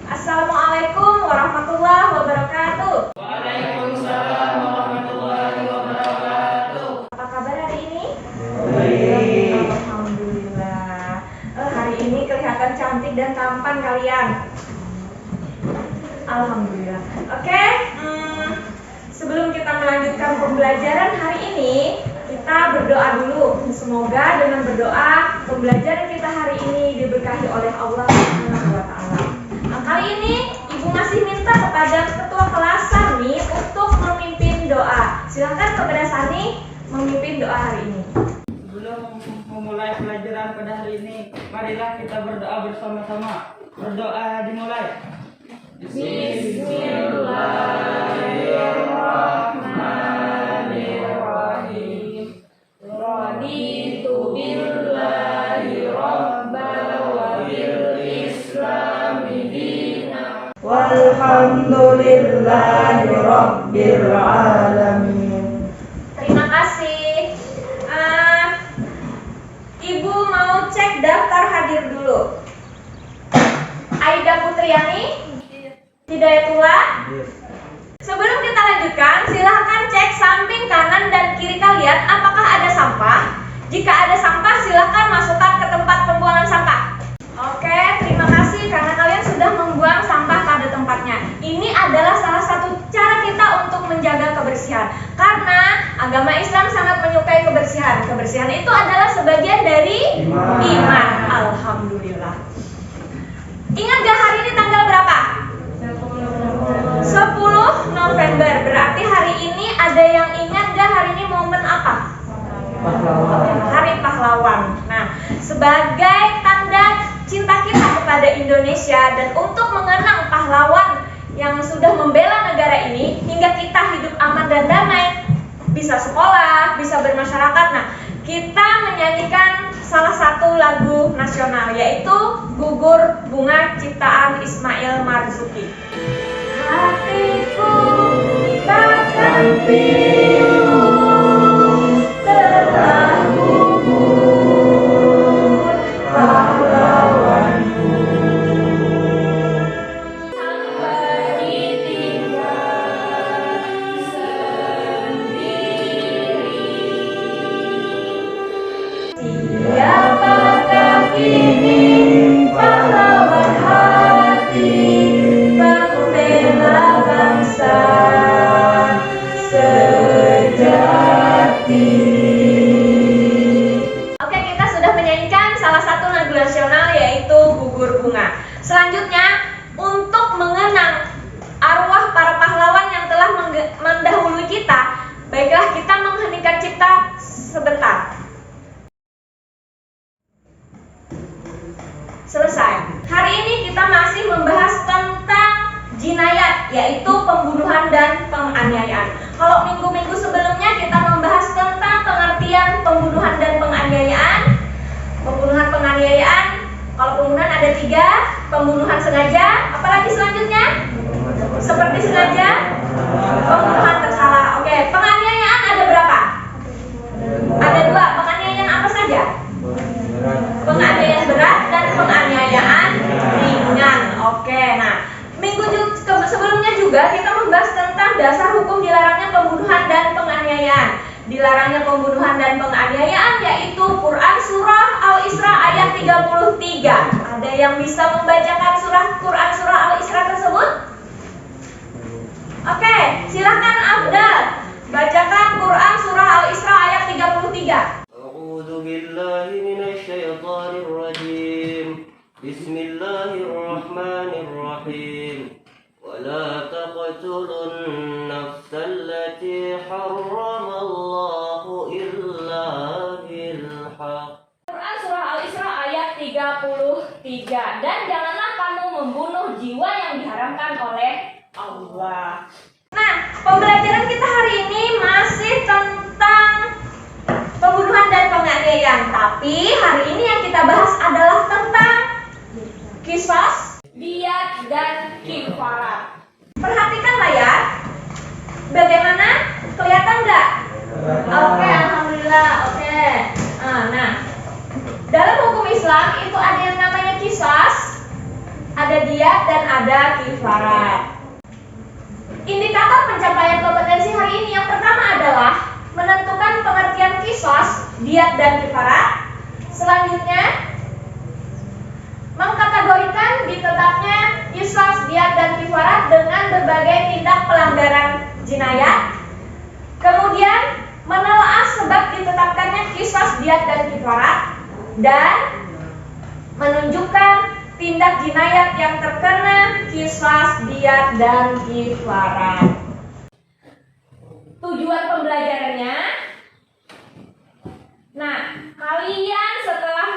Assalamualaikum warahmatullahi wabarakatuh. Waalaikumsalam warahmatullahi wabarakatuh. Apa kabar hari ini? Baik. Alhamdulillah. Hari ini kelihatan cantik dan tampan kalian. Alhamdulillah. Oke, sebelum kita melanjutkan pembelajaran hari ini, kita berdoa dulu. Semoga dengan berdoa pembelajaran kita hari ini diberkahi oleh Allah Subhanahu wa taala. Nah, kali ini Ibu masih minta kepada ketua kelas Sani untuk memimpin doa. Silakan kepada Sani memimpin doa hari ini. Sebelum memulai pelajaran pada hari ini, marilah kita berdoa bersama-sama. Berdoa dimulai. Bismillahirrahmanirrahim. Raditu billahi rabban wa bil islami dinan. Walhamdulillahi rabbil alamin. Terima kasih. Ibu mau cek daftar hadir dulu. Aida Putriani, Hidayatullah. Sebelum kita lanjutkan, silahkan cek samping kanan dan kiri kalian apakah ada sampah. Jika ada sampah, silahkan masukkan ke tempat pembuangan sampah. Oke, terima kasih karena kalian sudah membuang sampah pada tempatnya. Ini adalah salah satu cara kita untuk menjaga kebersihan. Karena agama Islam sangat menyukai kebersihan. Kebersihan itu adalah sebagian dari iman. Alhamdulillah. Ingat gak hari ini tanggal berapa? 10 November. Berarti hari ini ada yang ingat gak hari ini momen apa? Hari Pahlawan. Nah, sebagai tanda cinta kita kepada Indonesia dan untuk mengenang pahlawan yang sudah membela negara ini hingga kita hidup aman dan damai, bisa sekolah, bisa bermasyarakat. Nah, kita menyanyikan salah satu lagu nasional yaitu Gugur Bunga ciptaan Ismail Marzuki. Hatiku takkan pilu telah gugur pahlawanku, sampai ditinggal sendiri. Siapakah kini pahlawan hati, pembela bangsa sejati? Oke, kita sudah menyanyikan salah satu lagu nasional yaitu Gugur Bunga. Selanjutnya, untuk mengenang arwah para pahlawan yang telah mendahului kita, baiklah kita mengheningkan cipta sebentar. Selesai. Hari ini kita masih membahas tentang jinayat, yaitu pembunuhan dan penganiayaan. Kalau minggu-minggu sebelumnya kita membahas tentang pengertian pembunuhan dan penganiayaan. Pembunuhan penganiayaan, kalau pembunuhan ada 3, pembunuhan sengaja, apalagi selanjutnya? Seperti sengaja, pembunuhan tersalah. Oke, penganiayaan ada berapa? Ada 2. Penganiayaan apa saja? Penganiayaan berat dan penganiayaan ringan. Oke, nah sebelumnya juga kita membahas tentang dasar hukum dilarangnya pembunuhan dan penganiayaan. Dilarangnya pembunuhan dan penganiayaan yaitu Quran Surah Al-Isra ayat 33. Ada yang bisa membacakan Quran Surah Al-Isra tersebut? Oke, silakan Abdal bacakan Quran Surah Al-Isra ayat 33. A'udzu billahi minasyaitonir rajim. Bismillahirrahmanirrahim. ولا تقتلوا النفس التي حرم الله إلا بالحق. Quran Surah Al-Isra ayat 33. Dan janganlah kamu membunuh jiwa yang diharamkan oleh Allah. Nah, pembelajaran kita hari ini masih tentang pembunuhan dan penganiayaan. Tapi hari ini yang kita bahas adalah tentang qisas, diyat, dan kifarat. Perhatikanlah ya. Bagaimana? Kelihatan nggak? Oke, alhamdulillah. Oke. Nah, dalam hukum Islam itu ada yang namanya qisas, ada diyat, dan ada kifarat. Indikator pencapaian kompetensi hari ini yang pertama adalah menentukan pengertian qisas, diyat, dan kifarat. Selanjutnya, mengkategorikan ditetapnya qisas, diyat, dan kifarat dengan berbagai tindak pelanggaran jinayat. Kemudian, menelaah sebab ditetapkannya qisas, diyat, dan kifarat, dan menunjukkan tindak jinayat yang terkena qisas, diyat, dan kifarat. Tujuan pembelajarannya, nah, kalian setelah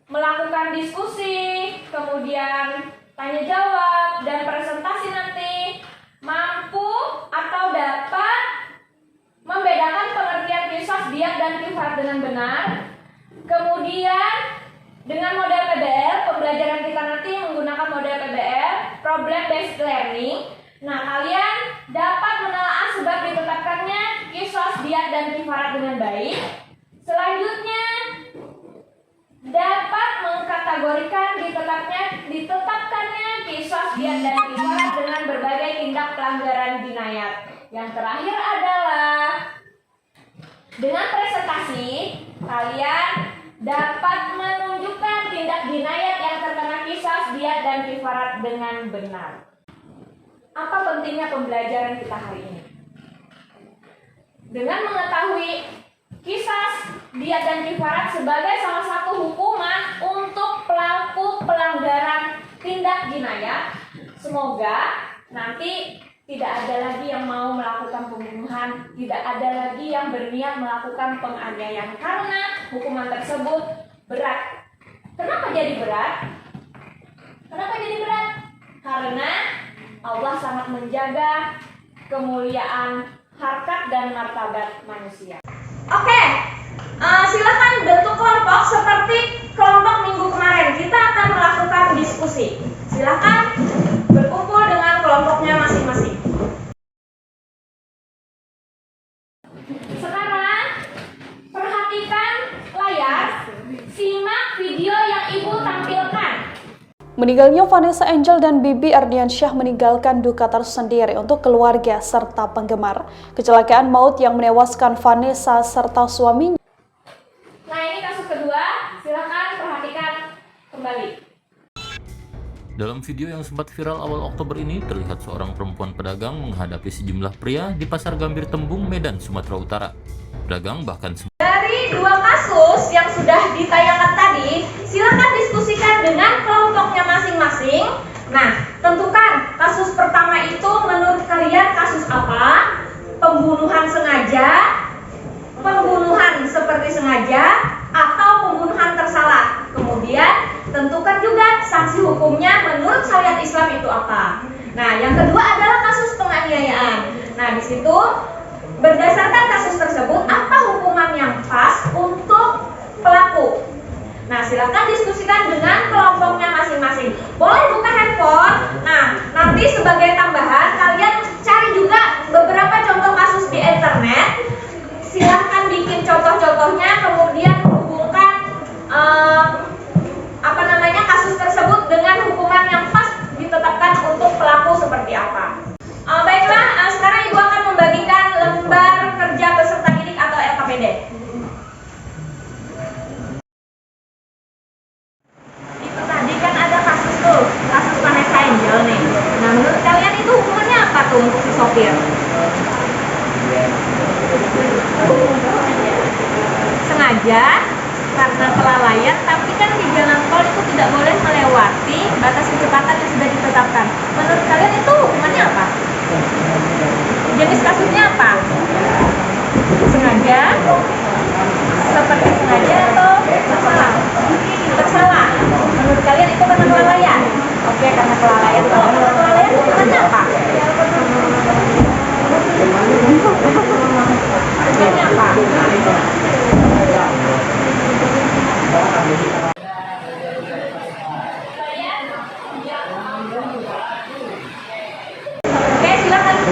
melakukan diskusi, kemudian tanya jawab, dan presentasi nanti mampu atau dapat membedakan pengertian qisas, diyat, dan kifarat dengan benar. Kemudian dengan model PBL, pembelajaran kita nanti menggunakan model PBL, problem based learning. Nah, kalian dapat menelaah sebab ditetapkannya qisas, diyat, dan kifarat dengan baik. Selanjutnya, dapat mengkategorikan ditetapkannya qisas, diyat, dan kifarat dengan berbagai tindak pelanggaran jinayat. Yang terakhir adalah dengan presentasi, kalian dapat menunjukkan tindak jinayat yang terkena qisas, diyat, dan kifarat dengan benar. Apa pentingnya pembelajaran kita hari ini? Dengan mengetahui qisas, diyat, dan kifarat sebagai salah satu hukuman untuk pelaku pelanggaran tindak jinayat, semoga nanti tidak ada lagi yang mau melakukan pembunuhan, tidak ada lagi yang berniat melakukan penganiayaan karena hukuman tersebut berat. Kenapa jadi berat? Karena Allah sangat menjaga kemuliaan harkat dan martabat manusia. Oke, silakan bentuk kelompok seperti kelompok minggu kemarin. Kita akan melakukan diskusi. Silakan berkumpul dengan kelompoknya masing-masing. Sekarang perhatikan layar, simak video yang Ibu tampilkan. Meninggalnya Vanessa Angel dan Bibi Ardiansyah meninggalkan duka tersendiri untuk keluarga serta penggemar. Kecelakaan maut yang menewaskan Vanessa serta suaminya. Nah, ini kasus kedua, silakan perhatikan kembali. Dalam video yang sempat viral awal Oktober ini, terlihat seorang perempuan pedagang menghadapi sejumlah pria di Pasar Gambir Tembung, Medan, Sumatera Utara. Pedagang bahkan Dari dua kasus yang sudah ditayangkan tadi, silakan diskusikan dengan kelompoknya masing-masing. Nah, tentukan kasus pertama itu menurut kalian kasus apa? Pembunuhan sengaja, pembunuhan seperti sengaja, atau pembunuhan tersalah. Kemudian tentukan juga sanksi hukumnya menurut syariat Islam itu apa. Nah, yang kedua adalah kasus penganiayaan. Nah, di situ berdasarkan kasus tersebut apa hukuman yang pas untuk pelaku. Nah, silakan diskusikan dengan kelompoknya masing-masing. Boleh buka handphone. Nah, nanti sebagai tambahan kalian cari juga beberapa contoh kasus di internet. Silahkan bikin contoh-contohnya, kemudian hubungkan kasus tersebut dengan hukuman yang pas ditetapkan untuk pelaku seperti apa. Baiklah, sekarang Ibu akan membagikan lembar kerja peserta didik atau LKPD. Itu tadi kan ada kasus tuh, kasus Vanessa Angel nih. Nah, menurut kalian itu hukumannya apa tuh untuk si sopir? Sengaja karena kelalaian, tapi kan di jalan tol itu tidak boleh melewati batas kecepatan yang sudah ditetapkan. Menurut kalian itu hukumannya apa? Jenis kasusnya apa? Sengaja, seperti sengaja atau tersalah? Tersalah. Menurut kalian itu karena kelalaian? Oke, karena kelalaian. Kalau karena kelalaian hukumannya apa?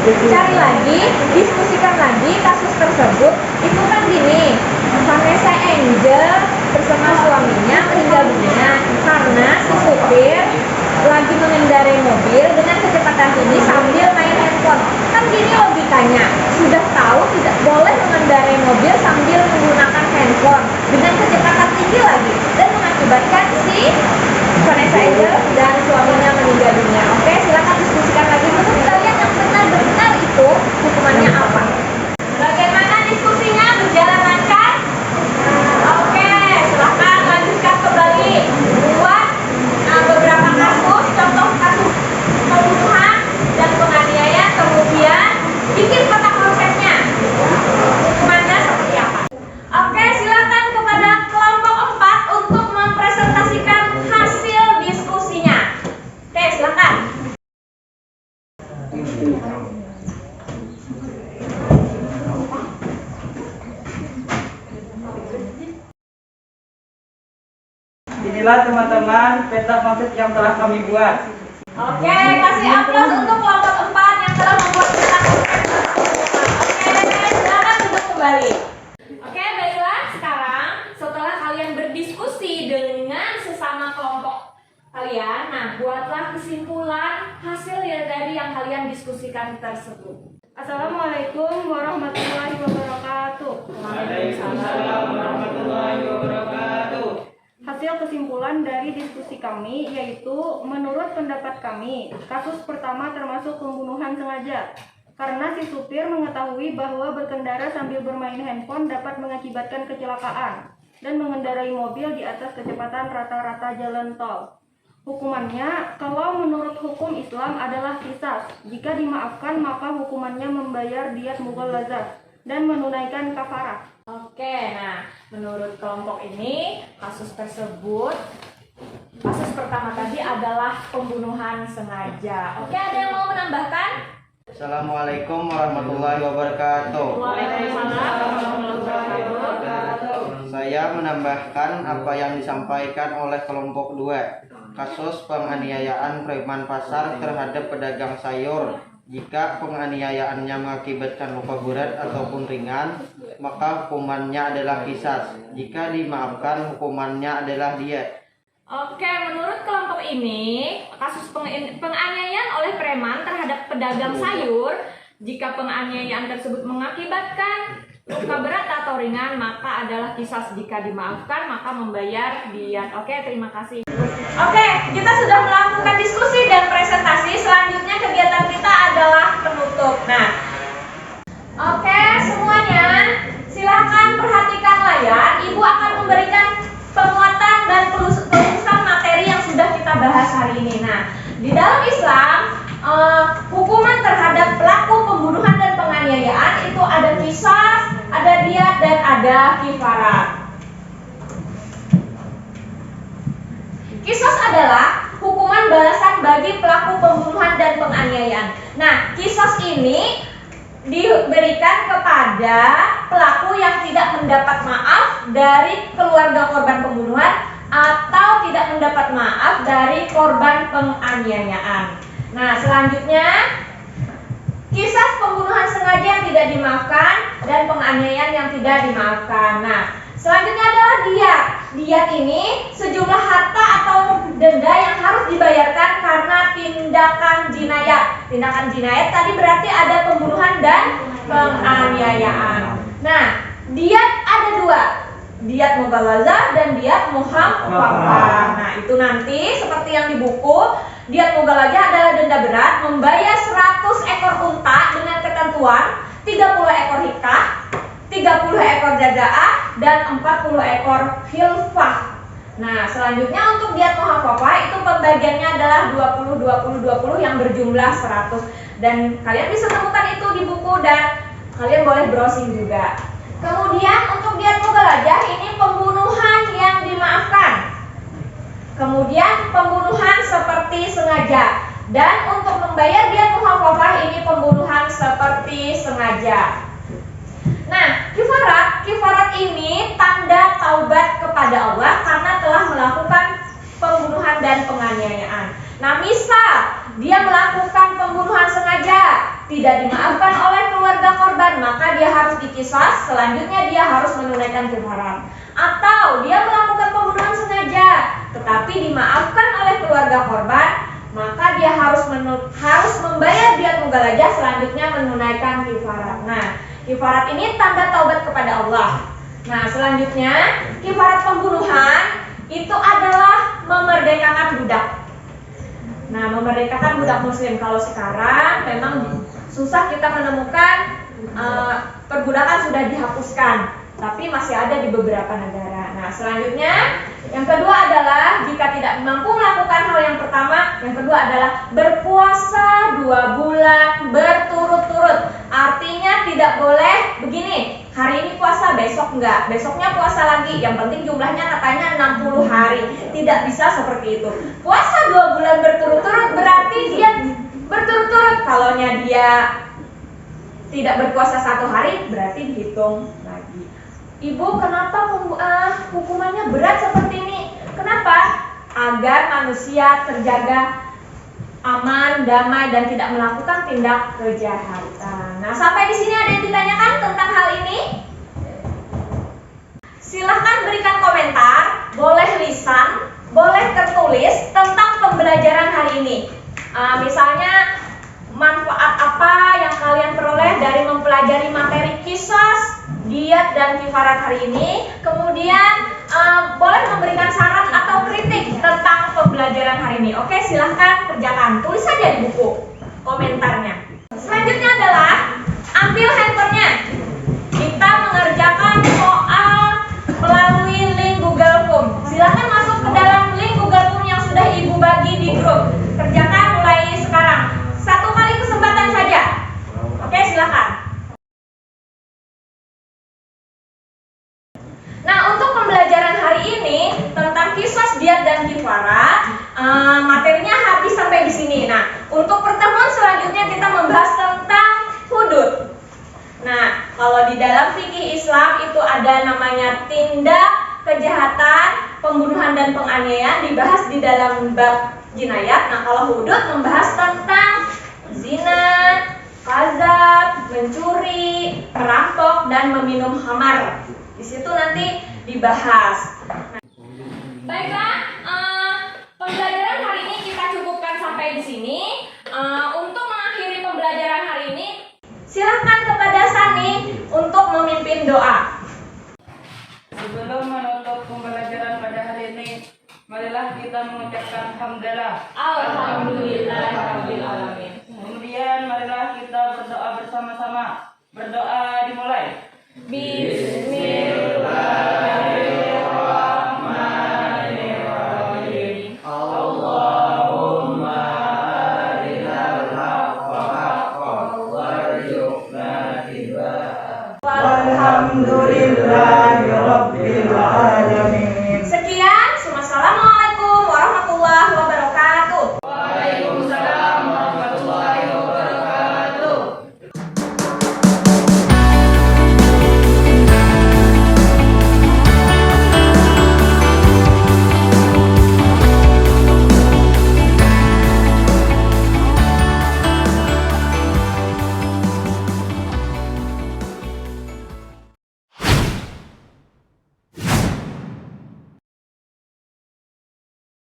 cari lagi, diskusikan lagi kasus tersebut. Itu kan gini, Vanessa Angel bersama suaminya meninggal dunia karena si supir lagi mengendarai mobil dengan kecepatan tinggi sambil main handphone. Kan gini logikanya, sudah tahu tidak boleh mengendarai mobil sambil menggunakan handphone dengan kecepatan tinggi lagi dan mengakibatkan si Vanessa Angel dan suaminya meninggal dunia. Oke, silakan diskusikan lagi. Menurut kalian yang benar-benar itu hukumannya apa? Bagaimana diskusinya? Berjalan lancar? Oke, silakan lanjutkan kembali. Buat beberapa kasus, contoh kasus pembunuhan dan penganiayaan, kemudian bikin kotak konsepnya. Hukumannya seperti apa? Oke, silakan kepada kelompok 4 untuk mempresentasikan hasil diskusinya. Oke, silakan. Inilah teman-teman peta konsep yang telah kami buat. Oke, kasih aplaus untuk kelompok 4 yang telah membuat peta konsep. Oke, silakan duduk kembali. Oke, baiklah, sekarang setelah kalian berdiskusi dengan sesama kelompok kalian, nah buatlah kesimpulan hasil dari yang kalian diskusikan tersebut. Assalamualaikum warahmatullahi wabarakatuh. Waalaikumsalam warahmatullahi wabarakatuh. Hasil kesimpulan dari diskusi kami yaitu menurut pendapat kami, kasus pertama termasuk pembunuhan sengaja. Karena si supir mengetahui bahwa berkendara sambil bermain handphone dapat mengakibatkan kecelakaan dan mengendarai mobil di atas kecepatan rata-rata jalan tol. Hukumannya, kalau menurut hukum Islam adalah qisas. Jika dimaafkan, maka hukumannya membayar diat mughallazah dan menunaikan kafarah. Oke, nah menurut kelompok ini kasus pertama tadi adalah pembunuhan sengaja. Oke, ada yang mau menambahkan? Assalamualaikum warahmatullahi wabarakatuh. Waalaikumsalam warahmatullahi wabarakatuh. Saya menambahkan apa yang disampaikan oleh kelompok 2. Kasus penganiayaan preman pasar terhadap pedagang sayur. Jika penganiayaannya mengakibatkan luka berat ataupun ringan, maka hukumannya adalah qisas. Jika dimaafkan, hukumannya adalah diat. Oke, menurut kelompok ini, kasus penganiayaan oleh preman terhadap pedagang sayur, jika penganiayaan tersebut mengakibatkan luka berat atau ringan, maka adalah qisas. Jika dimaafkan, maka membayar diat. Oke, terima kasih. Oke, kita sudah melakukan diskusi dan presentasi. Selanjutnya kegiatan kita adalah penutup. Nah, oke semuanya, silahkan perhatikan layar. Ibu akan memberikan penguatan dan pelurusan materi yang sudah kita bahas hari ini. Nah, di dalam Islam, hukuman terhadap pelaku pembunuhan dan penganiayaan itu ada qisas, ada diat, dan ada kifarat. Qisas adalah hukuman balasan bagi pelaku pembunuhan dan penganiayaan. Nah, qisas ini diberikan kepada pelaku yang tidak mendapat maaf dari keluarga korban pembunuhan atau tidak mendapat maaf dari korban penganiayaan. Nah, selanjutnya qisas pembunuhan sengaja yang tidak dimaafkan dan penganiayaan yang tidak dimaafkan. Nah, selanjutnya adalah diat. Diat ini sejumlah harta atau denda yang harus dibayarkan karena tindakan jinayat. Tindakan jinayat tadi berarti ada pembunuhan dan penganiayaan. Nah, diat ada 2. Diat mughallazah dan diat mukhafafah. Nah, itu nanti seperti yang di buku, diat mughallazah adalah denda berat membayar 100 ekor unta dengan ketentuan 30 ekor hikah, 30 ekor jazaah, dan 40 ekor khilfah. Nah, selanjutnya untuk diat mukhafafah itu pembagiannya adalah 20 yang berjumlah 100. Dan kalian bisa temukan itu di buku dan kalian boleh browsing juga. Kemudian untuk diat mughallazah ini pembunuhan yang dimaafkan. Kemudian pembunuhan seperti sengaja. Dan untuk membayar diat mukhafafah ini pembunuhan seperti sengaja. Nah, kifarat ini tanda taubat kepada Allah karena telah melakukan pembunuhan dan penganiayaan. Nah, misal dia melakukan pembunuhan sengaja, tidak dimaafkan qisas, selanjutnya dia harus menunaikan kifarat. Atau dia melakukan pembunuhan sengaja tetapi dimaafkan oleh keluarga korban, maka dia harus membayar diat mughaladzah, selanjutnya menunaikan kifarat. Nah, kifarat ini tanda taubat kepada Allah. Nah, selanjutnya kifarat pembunuhan itu adalah memerdekakan budak. Nah, memerdekakan budak muslim. Kalau sekarang memang susah kita menemukan, perbudakan sudah dihapuskan, tapi masih ada di beberapa negara. Nah, selanjutnya yang kedua adalah jika tidak mampu melakukan hal yang pertama, yang kedua adalah berpuasa 2 bulan berturut-turut. Artinya tidak boleh begini, hari ini puasa, besok enggak, besoknya puasa lagi, yang penting jumlahnya katanya 60 hari. Tidak bisa seperti itu. Puasa 2 bulan berturut-turut berarti dia berturut-turut. Kalaunya dia tidak berpuasa 1 hari, berarti dihitung lagi. Ibu, kenapa hukumannya berat seperti ini? Kenapa? Agar manusia terjaga aman, damai, dan tidak melakukan tindak kejahatan. Nah, sampai di sini ada yang ditanyakan tentang hal ini? Silahkan berikan komentar, boleh lisan, boleh tertulis tentang pembelajaran hari ini. Misalnya, manfaat apa yang kalian peroleh dari mempelajari materi qisas, diat, dan kifarat hari ini. Kemudian boleh memberikan saran atau kritik tentang pembelajaran hari ini. Oke, silahkan kerjakan, tulis saja di buku komentarnya. Selanjutnya adalah ambil handphonenya. Kita mengerjakan soal melalui link Google Form. Silahkan masuk ke dalam link Google Form yang sudah ibu bagi di grup. Kerjakan mulai sekarang. 1 kali kesempatan saja. Oke, silakan. Nah, untuk pembelajaran hari ini tentang qisas, diat, dan kifarat, materinya habis sampai di sini. Nah, untuk pertemuan selanjutnya kita membahas tentang hudud. Nah, kalau di dalam fikih Islam itu ada namanya tindak kejahatan, pembunuhan, dan penganiayaan, dibahas di dalam bab jinayat. Nah, kalau hudud membahas tentang zina, qazaf, mencuri, merampok, dan meminum khamar. Di situ nanti dibahas. Baiklah, pembelajaran hari ini kita cukupkan sampai di sini. Untuk mengakhiri pembelajaran hari ini, silahkan kepada Sani untuk memimpin doa. Sebelum menutup pembelajaran pada hari ini, marilah kita mengucapkan hamdalah. Alhamdulillahirabbil alamin. Kemudian marilah kita berdoa bersama-sama. Berdoa dimulai. Bismillahirrahmanirrahim. Allahumma arinal haqqa haqqan warzuqna ittiba'ah. Alhamdulillah.